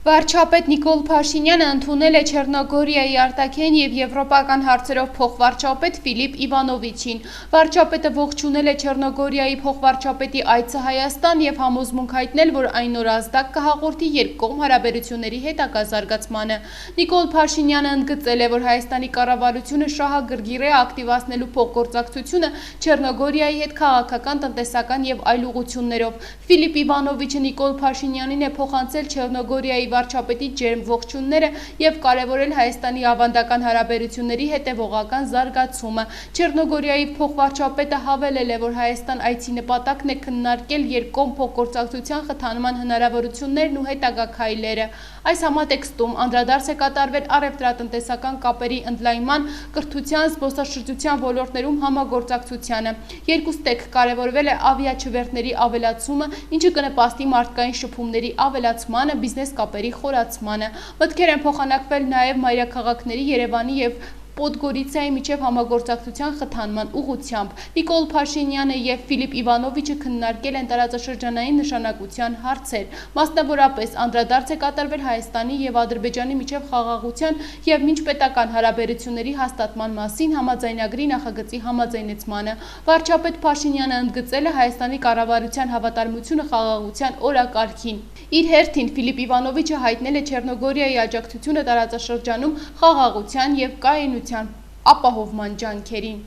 Վարչապետ Նիկոլ Փաշինյանը ընդունել է Չեռնոգորիայի արտաքին և եվրոպական հարցերով փոխվարչապետ Ֆիլիպ Իվանովիչին։ Վարչապետը ողջունել է Չեռնոգորիայի փոխվարչապետի այցը Հայաստան և համոզմունք հայտնել, որ այն նոր ազդակ կհաղորդի երկկողմ հարաբերությունների հետագա զարգացմանը։ Նիկոլ Փաշինյանը ընդգծել է, որ Հայաստանի կառավարությունը շահագրգիռ է ակտիվացնելու փոխգործակցությունը Չեռնոգորիայի հետ քաղաքական, տնտեսական և այլ ուղղություններով։ Ֆիլիպ Իվանովիչը Նիկոլ Փաշինյանին է փոխանցել Չեռնոգորիայի վարչապետի ջերմ ողջույնները և կարևորել Հայաստանի ավանդական հարաբերությունների հետևողական զարգացումը։ Չեռնոգորիայի փոխվարչապետը հավելել է, որ Հայաստան այցի նպատակն է քննարկել երկկողմ փոխգործակցության խթանման հնարավորություններն ու հետագա քայլերը։ Այս համատեքստում անդրադարձ է կատարվել առևտրատնտեսական կապերի ընդլայնման, կրթության, զբոսաշրջության ոլորտներում համագործակցությանը։ Երկուստեք կարևորվել է ավիաչվերթների ավելացումը, ինչը կնպաստի մարդկային շփումների ավելացմանը, բիզնես կապերի խորացմանը։ Մտքեր են փոխանակվել նաև մայրաքաղաքների Երևանի և Պոդգորիցիայի միջև համագործակցության խթանման ուղղությամբ։ Նիկոլ Փաշինյանը և Ֆիլիպ Իվանովիչը քննարկել են տարածաշրջանային նշանակության հարցեր։ Մասնավորապես անդրադարձ է կատարվել Հայաստանի և Ադրբեջանի միջև խաղաղության և միջպետական հարաբերությունների հաստատման մասին համաձայնագրի նախագծի համաձայնեցմանը։ Վարչապետ Փաշինյանը ընդգծել է Հայաստանի կառավարության հավատարմությունը խաղաղության օրակարգին։ Իր հերթին Ֆիլիպ Իվանովիչը հայտնել է Չեռնոգորիայի աջակցությունը տարածաշրջանում խաղաղության և կայունության ապահովման ջանքերին։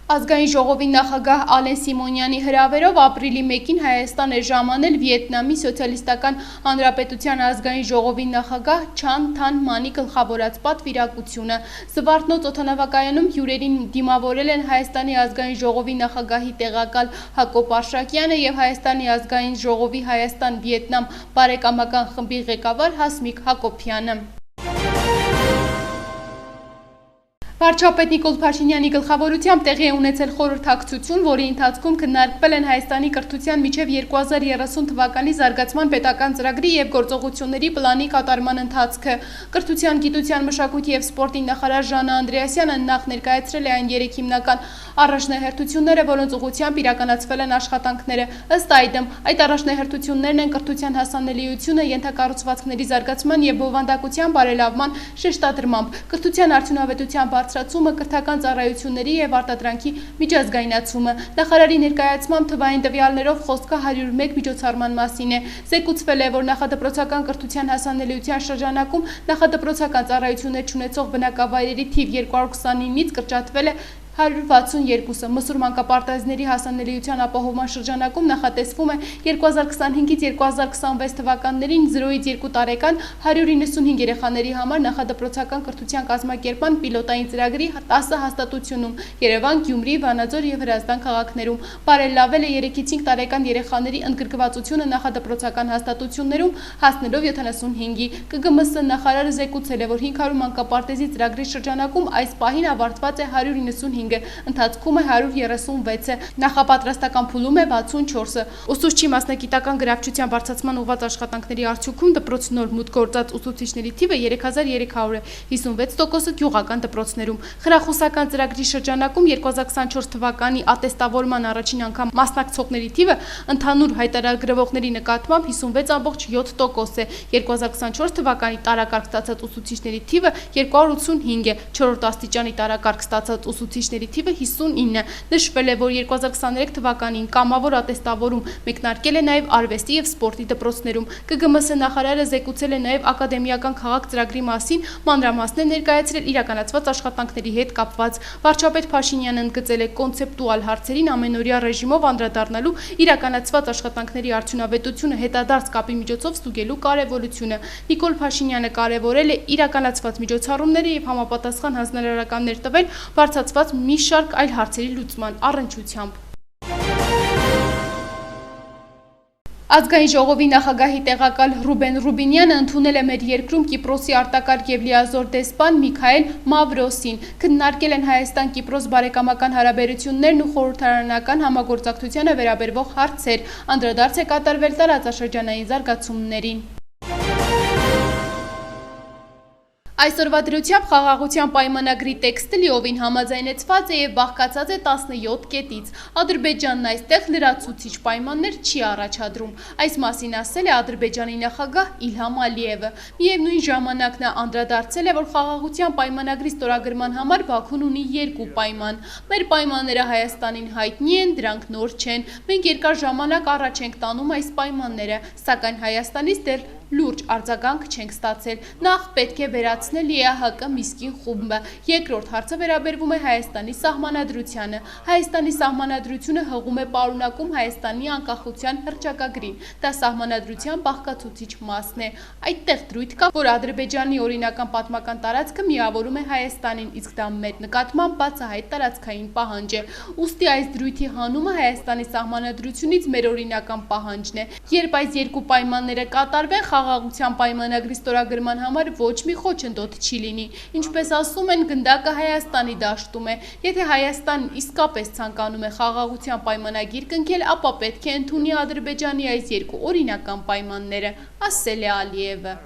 Ազգային ժողովի նախագահ Ալեն Սիմոնյանի հրավերով ապրիլի 1-ին Հայաստան է ժամանել Վիետնամի Սոցիալիստական Հանրապետության ազգային ժողովի նախագահ Չան Թան Մանի գլխավորած պատվիրակությունը։ Զվարթնոց օդանավակայանում հյուրերին դիմավորել են Հայաստանի ազգային ժողովի նախագահի տեղակալ Հակոբ Արշակյանը և Հայաստանի ազգային ժողովի Հայաստան-Վիետնամ բարեկամական խմբի ղեկավար Հասմիկ Հակոբյանը։ Վարչապետ Նիկոլ Փաշինյանի գլխավորությամբ տեղի է ունեցել խորհրդակցություն, որի ընթացքում քննարկվել են Հայաստանի կրթության միջև 2030 թվականի զարգացման պետական ծրագրի և գործողությունների պլանի կատարման ընթացքը։ Կրթության, գիտության, մշակույթի և սպորտի նախարար Ժաննա Անդրեասյանը նախ ներկայացրել է այն 3 հիմնական առաջնահերթությունները, որոնց ուղղությամբ իրականացվել են աշխատանքները։ Ըստ այդմ, այդ առաջնահերթություններն են կրթության հասանելիությունը, ենթակառուցվածքների զարգացման և բովանդակության բարելավման շեշտադրմամբ, կրթության արդյունավետության բարձրացումը, կրթական ծառայությունների և արտադրանքի միջազգայնացումը։ Նախարարի ներկայացմամբ թվային տվյալներով խոսքը 101 միջոցառման մասին է։ Զեկուցվել է, որ նախադպրոցական կրթության հասանելիության շրջանակում նախադպրոցական ծառայություններ չունեցող բնակավայրերի թիվ 229-ից կրճատվել է 162-ը։ Մսուր մանկապարտեզների հասանելիության ապահովման շրջանակում նախատեսվում է 2025-ից 2026 թվականներին 0-ից 2 տարեկան 195 երեխաների համար նախադպրոցական կրթության կազմակերպման պիլոտային ծրագրի 10 հաստատությունում Երևան, Գյումրի, Վանաձոր և Հրազդան քաղաքներում, բարելավել է 3-ից 5 տարեկան երեխաների ընդգրկվածությունը նախադպրոցական հաստատություններում, հասնելով 75-ի։ ԿԳՄՍ նախարարը զեկուցել է, որ 500 մանկապարտեզի ծրագրի շրջանակում այս պահին ավարտված է 195, ընթացքում է 136-ը, նախապատրաստական փուլում է 64-ը։ Ուսուցչի մասնագիտական գրավչության բարձրացման ուղղված աշխատանքների արդյունքում դպրոց նոր մուտք գործած ուսուցիչների թիվը 3300 է, 56%-ը գյուղական դպրոցներում։ Խրախուսական ծրագրի շրջանակում 2024 թվականի ատեստավորման առաջին անգամ մասնակցողների թիվը ընդհանուր հայտարարագրվողների նկատմամբ 56.7% է, 2024 թվականի տարակարգ ստացած ուսուցիչների թիվը 285 է, 4-րդ աստիճանի տարակարգ ստացած ուսուցիչների թիվը 59։ Նշվել է, որ 2023 թվականին կամավոր ատեստավորում մեկնարկել է նաև արվեստի և սպորտի դպրոցներում։ ԿԳՄՍ նախարարը զեկուցել է նաև ակադեմիական քաղաք ծրագրի մասին մանրամասներ ներկայացրել իրականացված աշխատանքների հետ կապված։ Վարչապետ Փաշինյանը ընդգծել է կոնցեպտուալ հարցերին ամենօրյա ռեժիմով անդրադառնալու, իրականացված աշխատանքների արդյունավետությունը հետադարձ կապի միջոցով ստուգելու կարևորությունը։ Նիկոլ Փաշինյանը կարևորել է իրականացված միջոցառումները և համապատասխան հանձնարարականներ տվել բարձրացված մի շարք այլ հարցերի լուծման առնչությամբ։ Ազգային ժողովի նախագահի տեղակալ Ռուբեն Ռուբինյանը ընդունել է մեր երկրում Կիպրոսի արտակարգ և լիազոր դեսպան Միքայել Մավրոսին։ Քննարկել են Հայաստան-Կիպրոս բարեկամական հարաբերություններն ու խորհրդարանական համագործակցությանը վերաբերող հարցեր։ Անդրադարձ է կատարվել տարածաշրջանային զարգացումներին։ Այսօրվա դրությամբ խաղաղության պայմանագրի տեքստը լիովին համաձայնեցված է եւ բաղկացած է 17 կետից։ Ադրբեջանն այստեղ լրացուցիչ պայմաններ չի առաջադրում։ Այս մասին ասել է Ադրբեջանի նախագահ Իլհամ Ալիևը։ Միևնույն ժամանակ նա անդրադարձել է, որ խաղաղության պայմանագրի ստորագրման համար Բաքուն ունի երկու պայման։ Մեր պայմանները Հայաստանին հայտնի են, դրանք նոր չեն։ Մենք երկար ժամանակ առաջ ենք տանում այս պայմանները, սակայն Հայաստանից դեռ լուրջ արձագանք չենք ստացել։ Նախ պետք է վերացնել ԵԱՀԿ Միսկին խումբը։ Երկրորդ հարցը վերաբերվում է Հայաստանի սահմանադրությանը։ Հայաստանի սահմանադրությունը հղում է պարունակում Հայաստանի անկախության հռչակագրին։ Դա սահմանադրության բաղկացուցիչ մասն է։ Այդտեղ դրույթ կա, որ Ադրբեջանի օրինական պատմական տարածքը միավորում է Հայաստանին, իսկ դա մեր նկատմամբ բացահայտ տարածքային պահանջ է։ Ուստի այս դրույթի հանումը Հայաստանի սահմանադրությունից մեր օրինական պահանջն է։ Երբ այս երկու պայմանները կատարվեն, խաղաղության պայմանագրի ստորագրման համար ոչ մի խոչընդոտ չի լինի։ Ինչպես ասում են, գնդակը Հայաստանի դաշտում է։ Եթե Հայաստանն իսկապես ցանկանում է խաղաղության պայմանագիր կնքել, ապա պետք է ընդունի Ադրբեջանի այս երկու օրինական պայմանները, ասել է Ալիևը։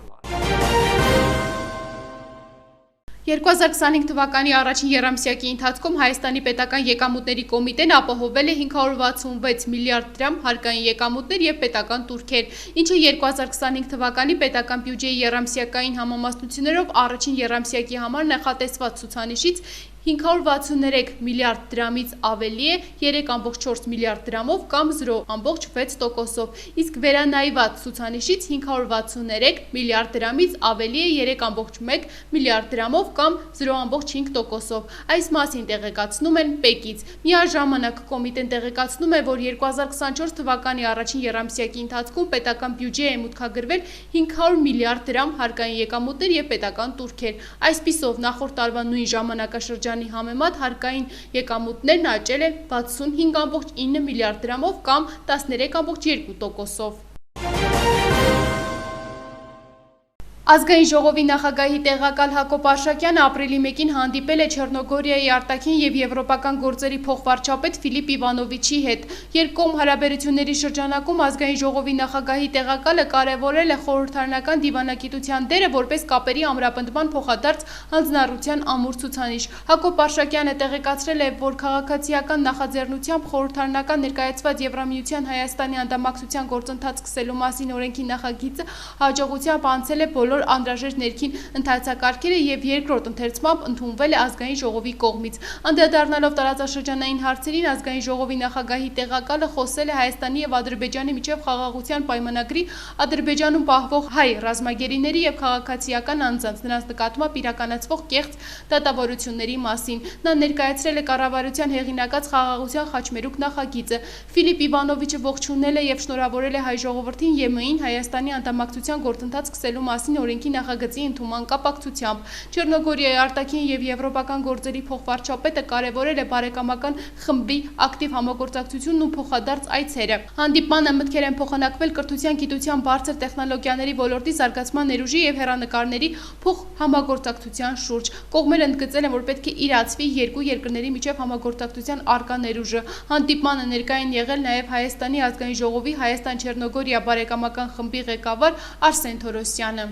2025 թվականի առաջին եռամսյակի ընթացքում Հայաստանի պետական եկամուտների կոմիտեն ապահովել է 566 միլիարդ դրամ հարկային եկամուտներ եւ պետական տուրքեր, ինչը 2025 թվականի պետական բյուջեի եռամսյակային համամասնություններով առաջին եռամսյակի համար նախատեսված ցուցանիշից 563 միլիարդ դրամից ավելի է 3,4 միլիարդ դրամով կամ 0,6%-ով, իսկ վերանայված ցուցանիշից 563 միլիարդ դրամից ավելի է 3,1 միլիարդ դրամով կամ 0,5%-ով։ Այս մասին տեղեկացնում են ՊԵԿ-ից։ Միաժամանակ կոմիտեն տեղեկացնում է, որ 2024 թվականի առաջին եռամսյակի ընթացքում պետական բյուջե է մուտքագրվել 500 միլիարդ դրամ հարկային եկամուտներ եւ պետական տուրքեր։ Այսպիսով նախորդ տարվա նույն ժամանակաշրջանի համեմատ հարկային եկամուտներն աճել են 65,9 միլիարդ դրամով կամ 13,2%-ով։ Ազգային ժողովի նախագահի տեղակալ Հակոբ Արշակյանը ապրիլի 1-ին հանդիպել է Չեռնոգորիայի արտաքին եւ եվրոպական գործերի փոխվարչապետ Ֆիլիպ Իվանովիչի հետ։ Երկկողմ հարաբերությունների շրջանակում ազգային ժողովի նախագահի տեղակալը կարևորել է խորհրդարանական դիվանագիտության դերը որպես կապերի ամրապնդման փոխադարձ հանձնառության ամուր ցուցանիշ։ Հակոբ Արշակյանը տեղեկացրել է, որ քաղաքացիական նախաձեռնությամբ խորհրդարանական ներկայացված Եվրամիության Հայաստանի անդամակցության գործընթաց սկսելու մասին օրենքի նախագիծը հաջողությամբ անցել է բոլոր անհրաժեշտ ներքին ընթացակարգերը եւ երկրորդ ընթերցմամբ ընդունվել է ազգային ժողովի կողմից։ Անդրադառնալով տարածաշրջանային հարցերին, ազգային ժողովի նախագահի տեղակալը խոսել է Հայաստանի եւ Ադրբեջանի միջև խաղաղության պայմանագրի Ադրբեջանում պահվող հայ ռազմագերիների եւ քաղաքացիական անձանց նրանց նկատմամբ իրականացվող կեղծ դատավորությունների մասին։ Նա ներկայացրել է կառավարության հեղինակած խաղաղության խաչմերուկ նախագիծը։ Ֆիլիպ Իվանովիչը ողջունել է եւ շնորհավորել է հայ ժողովրդին ԵՄ-ին Հայաստանի անդամակցության գործընթաց սկսելու մասին օրենքի նախագծի ընդունման կապակցությամբ։ Չեռնոգորիայի արտաքին եւ եվրոպական գործերի փոխվարչապետը կարևորել է բարեկամական խմբի ակտիվ համագործակցությունն ու փոխադարձ այցերը։ Հանդիպմանը մտքեր են փոխանակվել կրթության, գիտության, բարձր տեխնոլոգիաների ոլորտի զարգացման ներուժի եւ հեռանկարների փոխհամագործակցության շուրջ։ Կողմերը ընդգծել են, որ պետք է իրացվի երկու երկրների միջև համագործակցության արկա ներուժը։ Հանդիպմանը ներկա են եղել նաեւ Հայաստանի ազգային ժողովի Հայաստան-Չեռնոգորիա բարեկամական խմբի ղեկավար Արսեն Թորոսյանը։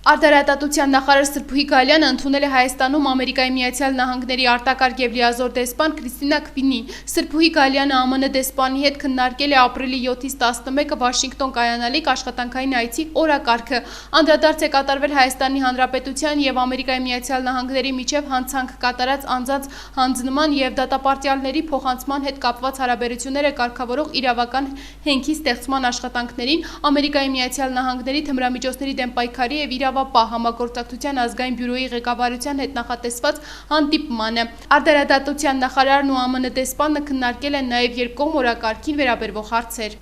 Արտարատատության նախարար Սրփուհի Գալյանը ընդունել է Հայաստանում Ամերիկայի Միացյալ Նահանգների արտակարգ եւ լիազոր դեսպան Քրիստինա Քվինին։ Սրփուհի Գալյանը ԱՄՆ դեսպանի հետ քննարկել է ապրիլի 7-ից 11-ը Վաշինգտոն կայանալիք աշխատանքային այցի օրակարգը։ Անդրադարձ է կատարվել Հայաստանի Հանրապետության եւ Ամերիկայի Միացյալ Նահանգների միջև հանցանք կատարած անձանց հանձնման եւ դատապարտյալների փոխանցման հետ կապված հարաբերությունները կարգավորող իրավական հենքի ստեղծման աշխատանքներին, Ամերիկայի Միացյալ Նահանգների թմրամիջոցների դեմ պայքարի եւ իրավապահ համագործակցության ազգային բյուրոյի ղեկավարության հետ նախատեսված հանդիպմանը։ Արտարադատության նախարարն ու ԱՄՆ դեսպանը քննարկել են նաեւ երկկողմ օրակարգին վերաբերող հարցեր։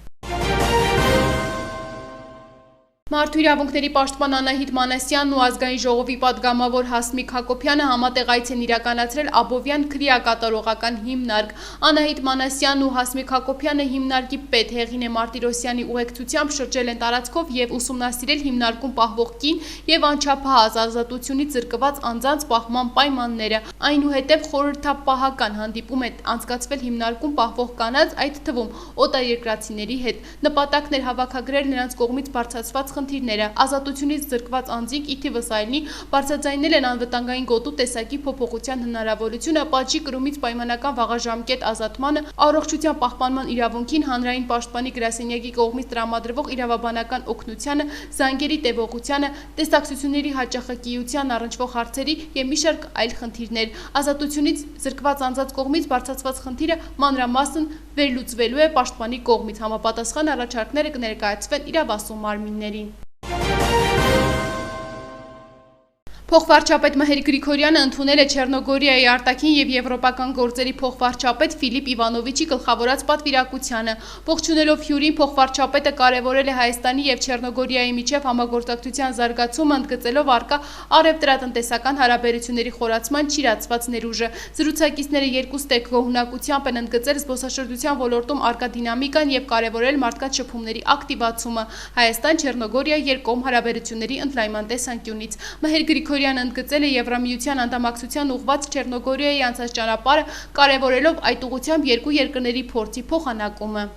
Մարդու իրավունքների պաշտպան Անահիտ Մանասյանն ու ազգային ժողովի պատգամավոր Հասմիկ Հակոբյանը համատեղ այց են իրականացրել Աբովյան քրեակատարողական հիմնարկ։ Անահիտ Մանասյանն ու Հասմիկ Հակոբյանը հիմնարկի պետ Հեղինե Մարտիրոսյանի ուղեկցությամբ շրջել են տարածքով եւ ուսումնասիրել հիմնարկում պահվող կին եւ անչափահաս ազատությունից զրկված անձանց պահման պայմանները։ Այնուհետև խորհրդապահական հանդիպում է անցկացվել հիմնարկում պահվող կանանց, այդ թվում օտարերկրացիների հետ։ Նպատակն էր հավաքագրել նրանց կողմից բարձրացված խնդիրները։ Ազատությունից զրկված անձինք ի թիվս այլնի բարձրաձայնել են անվտանգային գոտու տեսակի փոփոխության հնարավորությունը, պատժի կրումից պայմանական վաղաժամկետ ազատմանը, առողջության պահպանման իրավունքին, հանրային պաշտպանի գրասենյակի կողմից տրամադրվող իրավաբանական օգնությանը, զանգերի տևողությանը, տեսակցությունների հաճախակիության առնչվող հարցերի եւ մի շարք այլ խնդիրներ։ Ազատությունից զրկված անձանց կողմից բարձրացված խնդիրը մանրամասն վերլուծվելու է պաշտպանի կողմից, համապատասխան առաջարկները կներկայացվեն իրավասու մարմիններին։ Փոխվարչապետ Մհեր Գրիգորյանը ընդունել է Չեռնոգորիայի արտաքին եւ եվրոպական գործերի փոխվարչապետ Ֆիլիպ Իվանովիչի գլխավորած պատվիրակությանը։ Ողջունելով հյուրին, փոխվարչապետը կարևորել է Հայաստանի եւ Չեռնոգորիայի միջև համագործակցության զարգացումը, ընդգծելով առկա արևտրատնտեսական հարաբերությունների խորացման ճիրացված ներուժը։ Զրուցակիցները երկուստեք գոհունակությամբ են ընդգծել զբոսաշրջության ոլորտում առկա դինամիկան եւ կարևորել մարդկանց շփումների ակտիվացումը Հայաստան-Չեռնոգորիա երկկողմ հարաբերությունների ընդլայնման տեսանկյունից։ Մհեր Գրիգորյանը ընդգծել է Եվրամիության անդամակցության ուղղված Չեռնոգորիայի անցած ճանապարհը, կարևորելով այդ ուղղությամբ երկու երկրների փորձի փոխանակումը։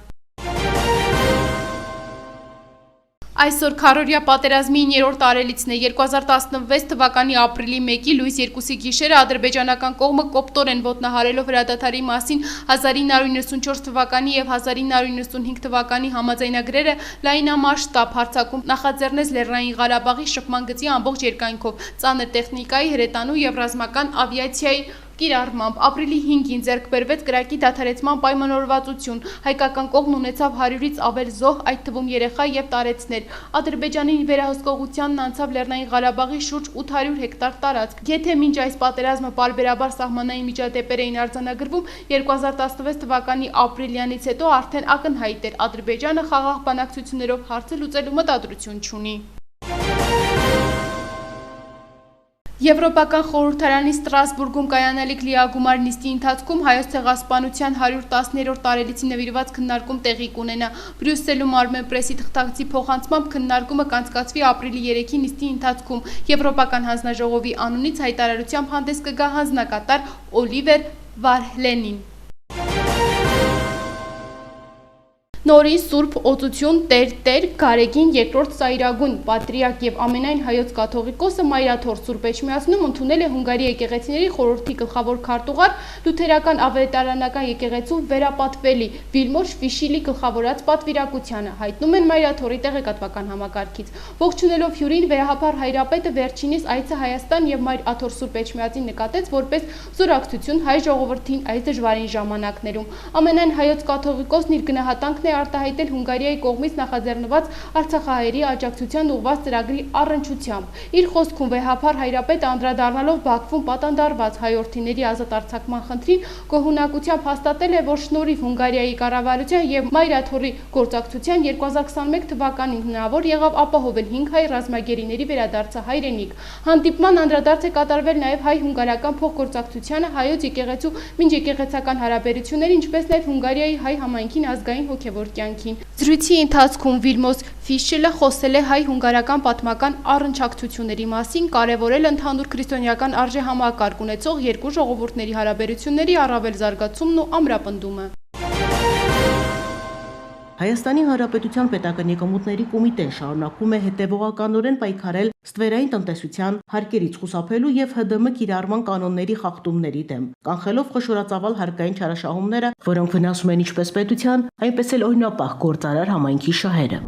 Այսօր քառորյա պատերազմի 9-րդ տարելիցն է։ 2016 թվականի ապրիլի 1-ի լույս 2-ի գիշերը ադրբեջանական կողմը կոպտորեն ոտնահարելով հրադադարի մասին 1994 թվականի եւ 1995 թվականի համաձայնագրերը լայնամասշտաբ հարձակում նախաձեռնեց Լեռնային Ղարաբաղի շփման գծի ամբողջ երկայնքով, ծանր տեխնիկայի, հրետանու եւ ռազմական ավիացիայի կիրառմամբ ապրիլի 5-ին ձեռք բերվեց կրակի դադարեցման պայմանավորվածություն։ Հայկական կողմն ունեցավ 100-ից ավել զոհ, այդ թվում երեխա եւ տարեցներ։ Ադրբեջանի վերահսկողությանն անցավ Լեռնային Ղարաբաղի շուրջ 800 հեկտար տարածք։ Եթե մինչ այս պատերազմը պարբերաբար սահմանային միջադեպեր էին արձանագրվում, 2016 թվականի ապրիլյանից հետո արդեն ակնհայտ էր Ադրբեջանը խաղաղ բանակցություններով հարցը լուծելու մտադրություն չունի։ Եվրոպական խորհրդարանի Ստրասբուրգում կայանալիք լիագումար նիստի ընթացքում Հայոց ցեղասպանության 110-րդ տարելիցի նվիրված քննարկում տեղի կունենա։ Բրյուսելում Armen Press-ի թղթակցի փոխանցմամբ քննարկումը կանցկացվի ապրիլի 3-ի նիստի ընթացքում։ Եվրոպական հանձնաժողովի անունից հայտարարությամբ հանդես կգա հանձնակատար Օլիվեր Վարհլենին։ Նորին Սուրբ Օծություն Տեր Գարեգին II Սայրագուն պատրիարք եւ ամենայն հայոց կաթողիկոսը Մայրաթոր Սուրբ Էջմիածնում ընդունել է Հունգարի եկեղեցիների խորհրդի գլխավոր քարտուղար լութերական ավետարանական եկեղեցու վերապատվելի Վիլմոր Շվիշիլի գլխավորած պատվիրակությանը, հայտնում են Մայրաթորի տեղեկատվական համակարգից։ Ողջունելով հյուրին վերահապար հայրապետը վերջինիս այցը Հայաստան եւ Մայրաթոր Սուրբ Էջմիածին նկատեց որպես զորակցություն հայ ժողովրդին այս դժվարին ժամանակներում։ Ամենայն հայոց կաթողիկոսն իր գնահատանքն է արտահայտել Հունգարիայի կողմից նախաձեռնված Արցախահայերի աջակցության ուղղված ծրագրի առնչությամբ։ Իր խոսքում վեհափառ հայրապետը անդրադառնալով Բաքվում պատանդարված հայորդիների ազատ արձակման խնդրին գոհունակությամբ հաստատել է, որ շնորհիվ Հունգարիայի կառավարության եւ Մայրաթորի գործակցության 2021 թվականին հնարավոր եղավ ապահովել 5 հայ ռազմագերիների վերադարձը հայրենիք։ Հանդիպման անդրադարձ է կատարվել նաեւ հայ-հունգարական փոխգործակցությանը, հայոց եկեղեցու մինչեկեղեցական հարաբերությունների, ինչպես նաեւ Հունգարիայի հայ համայնքին ազգային հոգեվոր կյանքին։ Զրույցի ընթացքում Վիլմոս Ֆիշելը խոսել է հայ-հունգարական պատմական առնչակցությունների մասին, կարևորել ընդհանուր քրիստոնեական արժեհամակարգ ունեցող երկու ժողովուրդների հարաբերությունների առավել զարգացումն ու ամրապնդումը։ Հայաստանի Հանրապետության Պետական եկամուտների կոմիտեն շարունակում է հետևողականորեն պայքարել ստվերային տնտեսության հարկերից խուսափելու եւ ՀԴՄ կիրառման կանոնների խախտումների դեմ, կանխելով խոշորածավալ հարկային չարաշահումները, որոնք վնասում են ինչպես պետության, այնպես էլ օրինապահ գործարար համայնքի շահերը։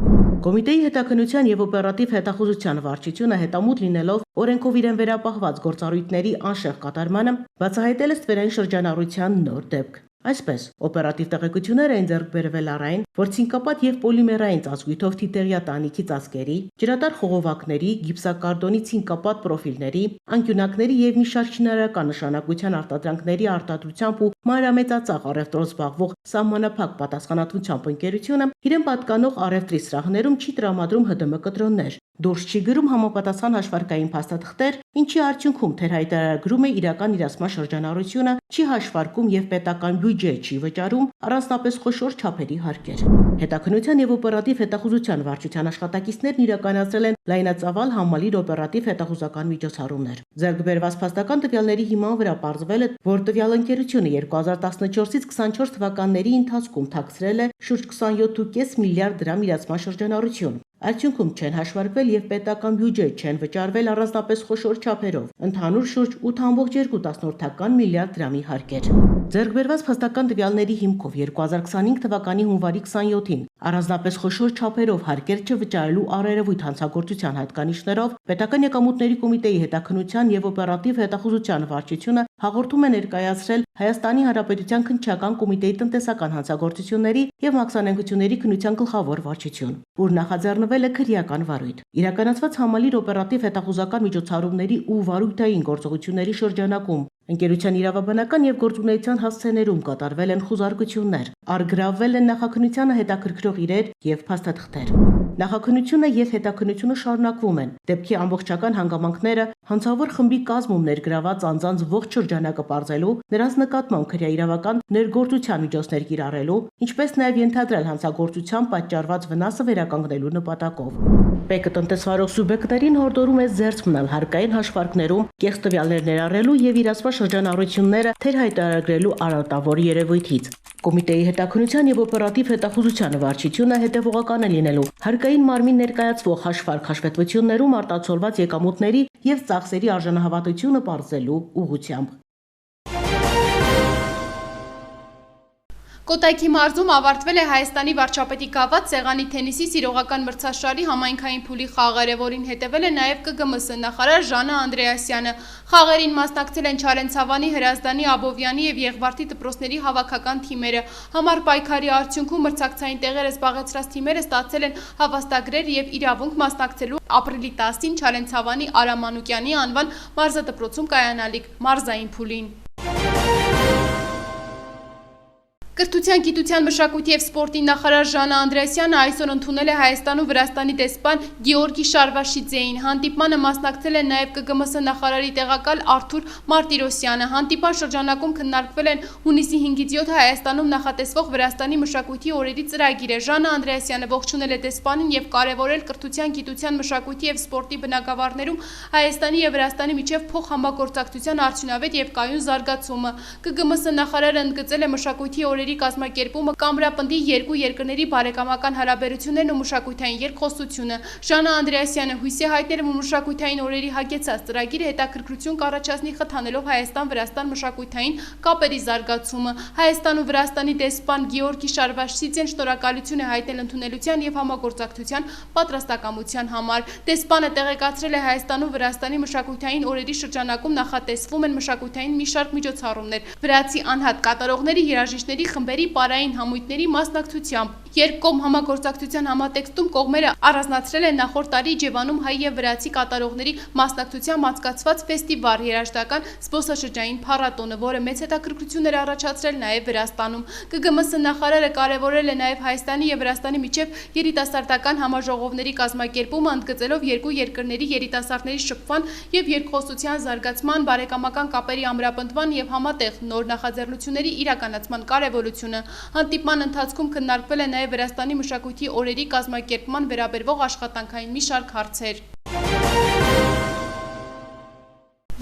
Կոմիտեի հետաքննության եւ օպերատիվ հետախուզության վարչությունը հետամուտ լինելով օրենքով իրեն վերապահված գործառույթների անշեղ կատարմանը բացահայտել է ստվերային շրջանառության նոր դեպք։ Այսպես, օպերատիվ տեղեկություններ են ձեռք բերվել առ այն, որ ցինկապատ եւ պոլիմերային ծածկույթով թիթեղյա տանիքի ծածկերի, ջրատար խողովակների, գիպսակարդոնի ցինկապատ պրոֆիլների, անկյունակների եւ մի շարք շինարարական նշանակության արտադրանքների արտադրությամբ ու մանրամեծածախ առևտրով զբաղվող սահմանափակ պատասխանատվությամբ ընկերությունը իրեն պատկանող առևտրի սրահներում չի տրամադրում ՀԴՄ կտրոններ, դուրս չի գրում համապատասխան հաշվարկային փաստաթղթեր, ինչի արդյունքում թերհայտարարագրում է իրական իրացման շրջանառությունը, չի հաշվարկում եւ պետական բյուջե չի վճարում առանձնապես խոշոր չափերի հարկեր։ Հետաքննության եւ օպերատիվ հետախուզության վարչության աշխատակիցներն իրականացրել են լայնածավալ համալիր օպերատիվ հետախուզական միջոցառումներ։ Ձեռք բերված փաստական տվյալների հիման վրա պարզվել է, որ տվյալ ընկերությունը 2014-ից 24 թվականների ընթացքում թաքցրել է շուրջ 27.5 միլիարդ դրամ իրացման շրջանառություն։ Արդյունքում չեն հաշվարկվել եւ պետական բյուջետ չեն վճարվել առանձնապես խոշոր չափերով։ Ընդհանուր շուրջ 8.2 միլիարդ դրամի հարկեր։ Ձեռքբերված փաստական տվյալների հիմքով 2025 թվականի հունվարի 27-ին առանձնապես խոշոր չափերով հարկեր չվճարելու առերևույթ հանցագործության հատկանիշներով պետական եկամուտների կոմիտեի հետաքննության եւ օպերատիվ հետախուզության վարչությունը հաղորդում է ներկայացրել Հայաստանի Հանրապետության քննչական կոմիտեի տնտեսական հանցագործությունների եւ մաքսանենգությունների քննության գլխավոր վարչություն, որ նախաձեռնվել է քրեական վարույթ։ Իրականացված համալիր օպերատիվ հետախուզական միջոցառումների ու վարույթային գործողությունների շրջանակում ընկերության իրավաբանական եւ գործունեության հասցեներում կատարվել են խուզարկություններ, առգրավվել են նախաքննությանը հետաքրքրող իրեր եւ փաստաթղթեր։ Նախաքննությունը եւ հետաքննությունը շարունակվում են։ Դեպքի ամբողջական հանգամանքները հանցավոր խմբի կազմում ներգրաված անձանց ողջ շրջանակը պարզելու, նրանց նկատմամբ քրեաիրավական ներգործության միջոցներ կիրառելու, ինչպես նաեւ ենթադրել հանցագործության պատճառված վնասը վերականգնելու նպատակով։ ՊԵԿ-ը տնտեսվարող սուբյեկտներին հորդորում է զերծ մնալ հարկային հաշվարկներում կեղծ տվյալներ ներառելու եւ իրացված շրջանառությունները թերհայտարարելու արատավոր երևույթից։ Կոմիտեի հետաքննության եւ օպերատիվ հետախուզության վարչությունը հետևողական է լինելու հարկային մարմին ներկայացվող հաշվարկներում արտացոլված եկամուտների եւ ծախսերի արժանահավատությունը պարզելու ուղղությամբ։ Կոտայքի մարզում ավարտվել է Հայաստանի վարչապետի գաված սեղանի թենիսի սիրողական մրցաշարի համայնքային փուլի խաղերը, որին հետևել է նաև ԿԳՄՍ նախարար Ժանա Անդրեասյանը։ Խաղերին մասնակցել են Չարենցավանի, Հրազդանի, Աբովյանի եւ Եղվարդի դպրոցների հավաքական թիմերը։ Համառ պայքարի արդյունքում մրցակցային տեղերը զբաղեցրած թիմերը ստացել են հավաստագրեր եւ իրավունք մասնակցելու ապրիլի 10-ին Չարենցավանի Արամ Մանուկյանի անվան մարզադպրոցում կայանալիք մարզային փուլին։ Կրթության, գիտության, մշակույթի եւ սպորտի նախարար Ժանա Անդրեասյանը այսօր ընդունել է Հայաստան ու Վրաստանի դեսպան Գեորգի Շարվաշիձեին։ Հանդիպմանը մասնակցել են նաեւ ԿԳՄՍ նախարարի տեղակալ Արթուր Մարտիրոսյանը։ Հանդիպան շրջանակում քննարկվել են հունիսի 5-ից 7 Հայաստանում նախատեսվող Վրաստանի մշակույթի օրերի ծրագիրը։ Ժանա Անդրեասյանը ողջունել է դեսպանին եւ կարեւորել կրթության, գիտության, մշակույթի եւ սպորտի բնագավառներում Հայաստանի եւ Վրաստանի միջև փոխհամագործակցության արդյունավետ եւ կայուն զարգացումը։ ԿԳՄՍ նախարարը ընդգծել է մշակույթի օրերի կազմակերպումը կամրապնդի երկու երկրների բարեկամական հարաբերություններն ու մշակութային երկխոսությունը։ Ժանա Անդրեասյանը հույս է հայտնել, որ մշակութային օրերի հագեցած ծրագիրը հետաքրքրություն կառաջացնի խթանելով Հայաստան-Վրաստան մշակութային կապերի զարգացումը։ Հայաստան ու Վրաստանի դեսպան Գեորգի Շարվաշիձեն շնորհակալություն է հայտնել ընդունելության եւ համագործակցության պատրաստակամության համար։ Դեսպանը տեղեկացրել է Հայաստան ու Վրաստանի մշակութային օրերի շրջանակում նախատեսվում են մշակութային մի շարք միջոցառումներ։ Վրացի անհատ կատարողների, երաժիշտների խմբերի պարային համույթների մասնակցությամբ։ Երկկողմ համագործակցության համատեքստում կողմերը առանձնացրել են նախորդ տարի Իջևանում հայ եւ վրացի կատարողների մասնակցությամբ անցկացված ֆեստիվալ երաժշտական զբոսաշրջային փառատոնը, որը մեծ հետաքրքրություն էր առաջացրել նաեւ Վրաստանում։ ԿԳՄՍ նախարարը կարևորել է նաեւ Հայաստանի եւ Վրաստանի միջև երիտասարդական համաժողովների կազմակերպումը, ընդգծելով երկու երկրների երիտասարդների շփման եւ երկխոսության զարգացման, բարեկամական կապերի ամրապնդման եւ համատեղ նոր նախաձեռնությունների իրականացման կարևորությունը։ Հանդիպման ընթացքում քննարկվել է նաեւ Վրաստանի մշակույթի օրերի կազմակերպման վերաբերվող աշխատանքային մի շարք հարցեր։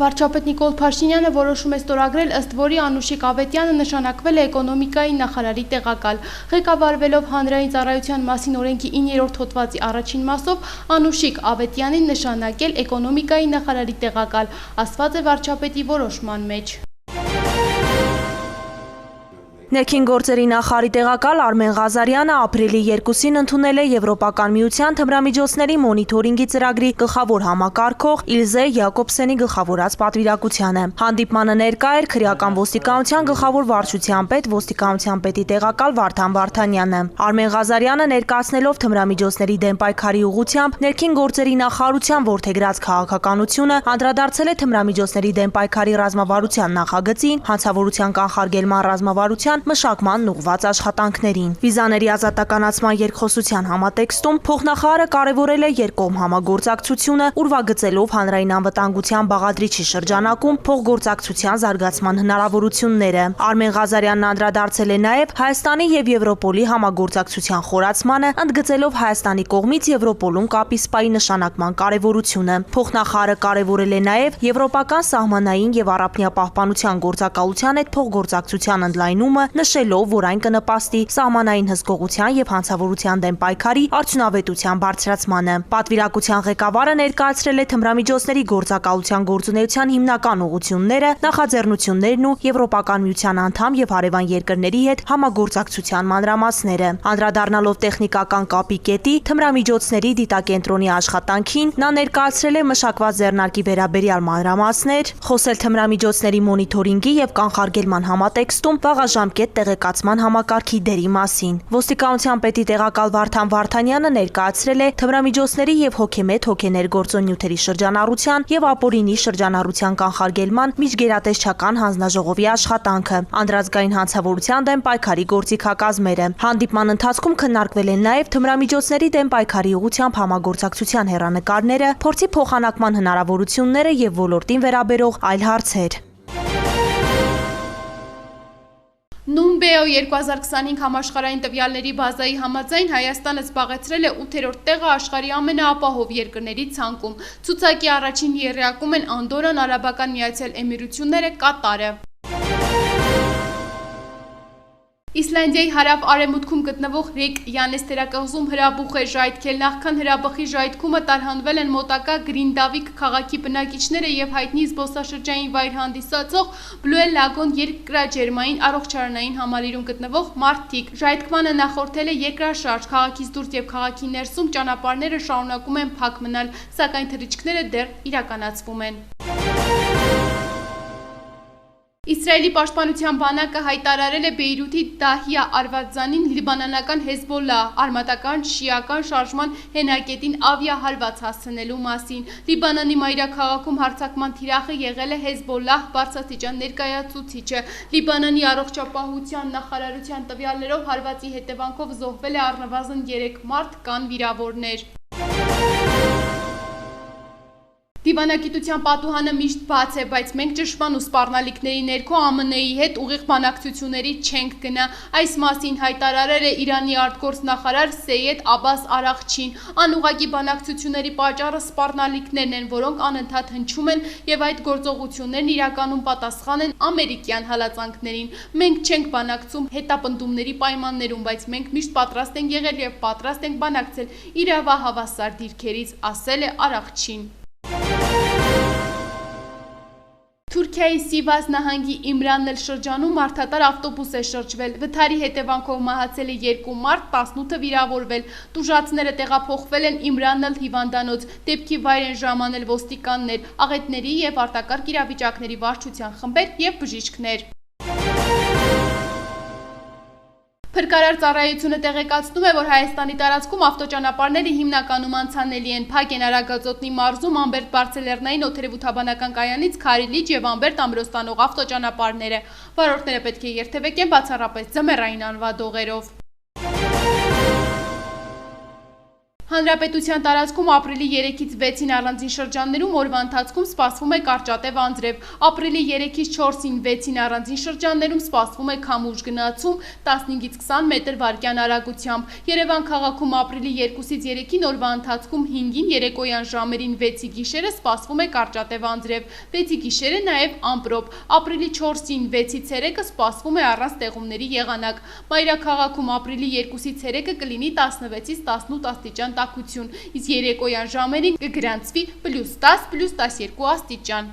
Վարչապետ Նիկոլ Փաշինյանը որոշում է ստորագրել, ըստ որի Անուշիկ Ավետյանը նշանակվել է էկոնոմիկայի նախարարի տեղակալ։ Ղեկավարվելով հանրային ծառայության մասին օրենքի 9-րդ հոդվածի առաջին մասով Անուշիկ Ավետյանին նշանակել էկոնոմիկայի նախարարի տեղակալ, ասված է վարչապետի որոշման մեջ։ Ներքին գործերի նախարարի տեղակալ Արմեն Ղազարյանը ապրիլի 2-ին ընդունել է Եվրոպական միության թմրամիջոցների մոնիթորինգի ծրագրի գլխավոր համակարգող Իլզե Յակոբսենի գլխավորած պատվիրակությանը։ Հանդիպմանը ներկա էր քրեական ոստիկանության գլխավոր վարչության պետ, ոստիկանության պետի տեղակալ Վարդան Վարդանյանը։ Արմեն Ղազարյանը ներկայացնելով թմրամիջոցների դեմ պայքարի ուղղությամբ ներքին գործերի նախարարության որդեգրած քաղաքականությունը անդրադարձել է թմրամիջոցների դեմ պայքարի ռազմավարության նախագծին, հանցավորության կանխարգելման ռազմավարության մշակման ուղղված աշխատանքներին։ Վիզաների ազատականացման երկխոսության համատեքստում փոխնախարարը կարևորել է երկկողմ համագործակցությունը, ուրվագծելով հանրային անվտանգության բաղադրիչի շրջանակում փոխգործակցության զարգացման հնարավորությունները։ Արմեն Ղազարյանն անդրադարձել է նաև Հայաստանի եւ Եվրոպոլի համագործակցության խորացմանը, ընդգծելով Հայաստանի կողմից Եվրոպոլում կապի սպայի նշանակման կարևորությունը։ Փոխնախարարը կարևորել է նաև եվրոպական սահմանային եւ առափնյա պահպանության գործակալության հետ փոխգործակցության ընդլայնումը նշելով, որ այն կնպաստի սահմանային հսկողության եւ հանցավորության դեմ պայքարի արդյունավետության բարձրացմանը։ Պատվիրակության ղեկավարը ներկայացրել է թմրամիջոցների գործակալության գործունեության հիմնական ուղղությունները, նախաձեռնություններն ու Եվրոպական միության անդամ եւ հարևան երկրների հետ համագործակցության մանրամասները։ Անդրադառնալով տեխնիկական կապի կետի թմրամիջոցների դիտակենտրոնի աշխատանքին, նա ներկայացրել է մշակված ձեռնարկի վերաբերյալ մանրամասներ, խոսել թմրամիջոցների մոնիթորինգի եւ կանխարգելման համատեքստում վաղաժամկետ տեղեկացման համակարգի դերի մասին։ Ոստիկանության պետի տեղակալ Վարդան Վարդանյանը ներկայացրել է թմրամիջոցների եւ հոգեմետ հոգեներգործոն նյութերի շրջանառության եւ ապօրինի շրջանառության կանխարգելման միջգերատեսչական հանձնաժողովի աշխատանքը, անդրազգային հանցավորության դեմ պայքարի գործիքակազմերը։ Հանդիպման ընթացքում քննարկվել են նաեւ թմրամիջոցների դեմ պայքարի ուղղությամբ համագործակցության հեռանկարները, փորձի փոխանակման հնարավորությունները եւ ոլորտին վերաբերող այլ հարցեր։ Նումբեո 2025 համաշխարհային տվյալների բազայի համաձայն Հայաստանը զբաղեցրել է 8-րդ տեղը աշխարհի ամենաապահով երկրների ցանկում։ Ցուցակի առաջին եռյակում են Անդորան, Արաբական Միացյալ Էմիրությունները, Կատարը։ Իսլանդիայի հարավ-արևմուտքում գտնվող Ռեյկյանես թերակղզում հրաբուխ է ժայթքել, նախքան հրաբխի ժայթքումը տարհանվել են մոտակա Գրինդավիկ քաղաքի բնակիչները եւ հայտնի զբոսաշրջային վայր հանդիսացող Blue Lagoon երկրաջերմային առողջարանային համալիրում գտնվող մարդիկ։ Ժայթքմանը նախորդել է երկրաշարժ, քաղաքից դուրս եւ քաղաքի ներսում ճանապարհները շարունակում են փակ մնալ, սակայն թռիչքները դեռ իրականացվում են։ Իսրայելի պաշտպանության բանակը հայտարարել է Բեյրութի Դահիա Արվադզանին լիբանանական Հեզբոլլահ արմատական շիական շարժման հենակետին ավիահարված հասցնելու մասին։ Լիբանանի մայրաքաղաքում հարձակման թիրախը եղել է Հեզբոլլահ բարձրաստիճան ներկայացուցիչը։ Լիբանանի առողջապահության նախարարության տվյալներով հարվածի հետևանքով զոհվել է առնվազն 3 մարդ, կան վիրավորներ։ Դիվանագիտության պատուհանը միշտ բաց է, բայց մենք ճշմարտ ու սպառնալիքների ներքո ԱՄՆ-ի հետ ուղիղ բանակցությունների չենք գնա։ Այս մասին հայտարարել է Իրանի արտգործնախարար Սեյեդ Աբբաս Արաղչին։ Անուղղակի բանակցությունների պատճառը սպառնալիքներն են, որոնք անընդհատ հնչում են եւ այդ գործողություններն իրականում պատասխան են ամերիկյան հալածանքներին։ Մենք չենք բանակցում հետապնդումների պայմաններում, բայց մենք միշտ պատրաստ ենք եղել եւ պատրաստ ենք բանակցել իրավահավասար դիրքերից, ասել է Արաղչին։ Թուրքիայի Սիվաս նահանգի Իմրանել շրջանում մարդատար ավտոբուս է շրջվել։ Վթարի հետևանքով մահացել է 2 մարդ, 18-ը վիրավորվել։ Տուժածները տեղափոխվել են Իմրանել հիվանդանոց։ Դեպքի վայր են ժամանել ոստիկաններ, աղետների եւ արտակարգ իրավիճակների վարչության խմբեր եւ բժիշկներ։ Փրկարար ծառայությունը տեղեկացնում է, որ Հայաստանի տարածքում ավտոճանապարհները հիմնականում անցանելի են։ Փակ են Արագածոտնի մարզում Ամբերտ Բարսելերնային օդերևութաբանական կայանից Քարիլիճ եւ Ամբերտ ամրոստանող ավտոճանապարհները։ Վարորդները պետք է երթևեկեն բացառապես ձմեռային անվադողերով։ Հանրապետության տարածքում ապրիլի 3-ից 6-ին առանձին շրջաններում օրվա ընթացքում սպասվում է կարճատև անձրև, ապրիլի 3-ից 4-ին 6-ին առանձին շրջաններում սպասվում է քամուշ գնացում 15-ից 20 մետր վարկյան արագությամբ, Երևան քաղաքում ապրիլի 2-ից 3-ին օրվա ընթացքում 5-ին երեկոյան ժամերին 6-ի գիշերը սպասվում է կարճատև անձրև, 6-ի գիշերը նաև ամպրոպ, ապրիլի 4-ին 6-ի ցերեկը սպասվում է առանց տեղումների եղանակ, Մայրաքաղաքում ապրիլի 2-ի ցերեկը կլինի 16-ից 18 աստիճան տաքություն, իսկ երեկոյան ժամերին կգրանցվի +10, +12 աստիճան։